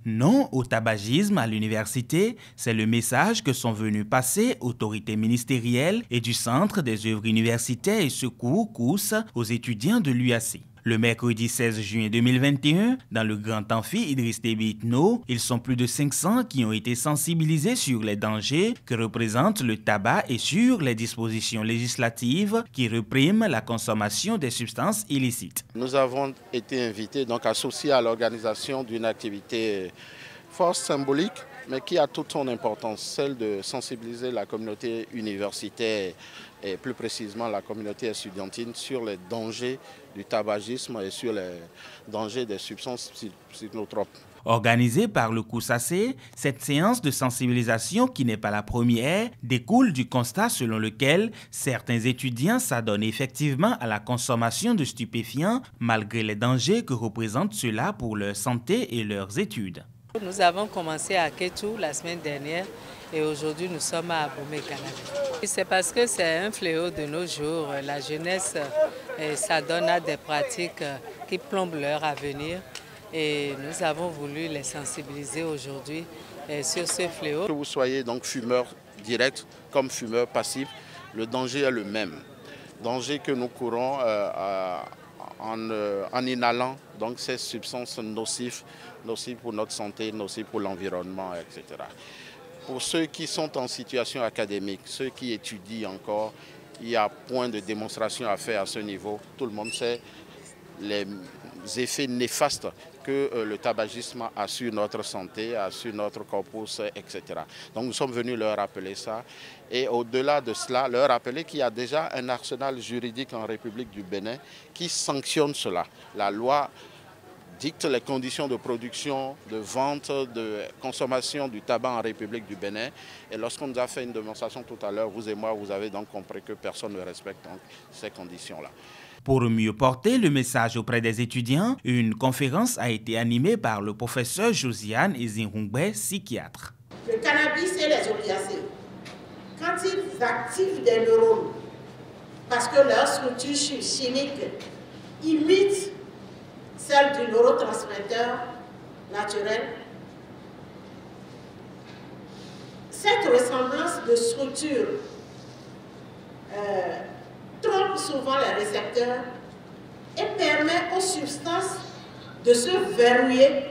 Non au tabagisme à l'université, c'est le message que sont venus passer autorités ministérielles et du Centre des œuvres universitaires et secours COUS aux étudiants de l'UAC. Le mercredi 16 juin 2021, dans le Grand Amphi Idriss Déby Itno, ils sont plus de 500 qui ont été sensibilisés sur les dangers que représente le tabac et sur les dispositions législatives qui répriment la consommation des substances illicites. Nous avons été invités, donc associés à l'organisation d'une activité fort symbolique, mais qui a toute son importance, celle de sensibiliser la communauté universitaire et plus précisément la communauté estudiantine sur les dangers du tabagisme et sur les dangers des substances psychotropes. Organisée par le COUSAC, cette séance de sensibilisation, qui n'est pas la première, découle du constat selon lequel certains étudiants s'adonnent effectivement à la consommation de stupéfiants malgré les dangers que représente cela pour leur santé et leurs études. Nous avons commencé à Kétou la semaine dernière et aujourd'hui nous sommes à Abomey-Calavi. C'est parce que c'est un fléau de nos jours. La jeunesse s'adonne à des pratiques qui plombent leur avenir et nous avons voulu les sensibiliser aujourd'hui sur ce fléau. Que vous soyez donc fumeur direct comme fumeur passif, le danger est le même. Danger que nous courons en inhalant donc ces substances nocives pour notre santé, nocives pour l'environnement, etc. Pour ceux qui sont en situation académique, ceux qui étudient encore, il y a point de démonstration à faire à ce niveau. Tout le monde sait les effets néfastes que le tabagisme a sur notre santé, a sur notre corpus, etc. Donc nous sommes venus leur rappeler ça. Et au-delà de cela, leur rappeler qu'il y a déjà un arsenal juridique en République du Bénin qui sanctionne cela. La loi dicte les conditions de production, de vente, de consommation du tabac en République du Bénin. Et lorsqu'on nous a fait une démonstration tout à l'heure, vous et moi, vous avez donc compris que personne ne respecte donc ces conditions-là. Pour mieux porter le message auprès des étudiants, une conférence a été animée par le professeur Josiane Ezinroungbe, psychiatre. Le cannabis et les opiacés, quand ils activent des neurones, parce que leur structure chimique imite celle du neurotransmetteur naturel, cette ressemblance de structure trompe souvent les récepteurs et permet aux substances de se verrouiller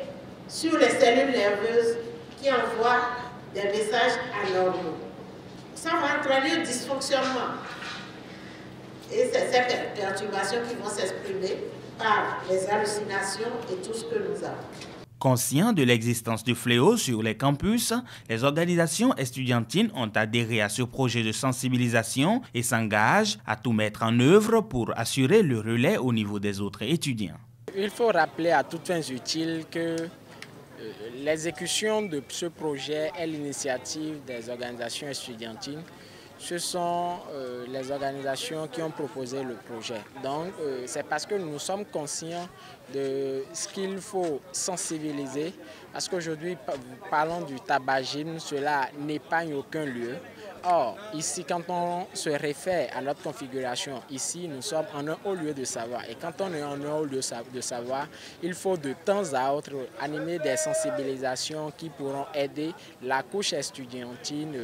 sur les cellules nerveuses qui envoient des messages anormaux. Ça va entraîner un dysfonctionnement. Et c'est ces perturbations qui vont s'exprimer par les hallucinations et tout ce que nous avons. Conscients de l'existence du fléau sur les campus, les organisations estudiantines ont adhéré à ce projet de sensibilisation et s'engagent à tout mettre en œuvre pour assurer le relais au niveau des autres étudiants. Il faut rappeler à toutes fins utiles que l'exécution de ce projet est l'initiative des organisations estudiantines. Ce sont les organisations qui ont proposé le projet. Donc, c'est parce que nous sommes conscients de ce qu'il faut sensibiliser. Parce qu'aujourd'hui, parlons du tabagisme, cela n'épargne aucun lieu. Or, ici, quand on se réfère à notre configuration, ici, nous sommes en un haut lieu de savoir. Et quand on est en un haut lieu de savoir, il faut de temps à autre animer des sensibilisations qui pourront aider la couche estudiantine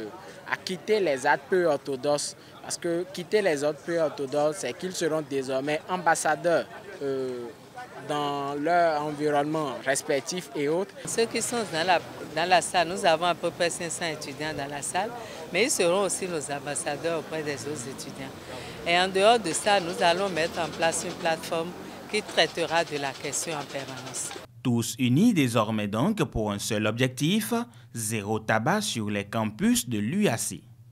à quitter les actes peu orthodoxes. Parce que quitter les actes peu orthodoxes, c'est qu'ils seront désormais ambassadeurs dans leur environnement respectif et autres. Ceux qui sont dans la salle, nous avons à peu près 500 étudiants dans la salle, mais ils seront aussi nos ambassadeurs auprès des autres étudiants. Et en dehors de ça, nous allons mettre en place une plateforme qui traitera de la question en permanence. Tous unis désormais donc pour un seul objectif, zéro tabac sur les campus de l'UAC.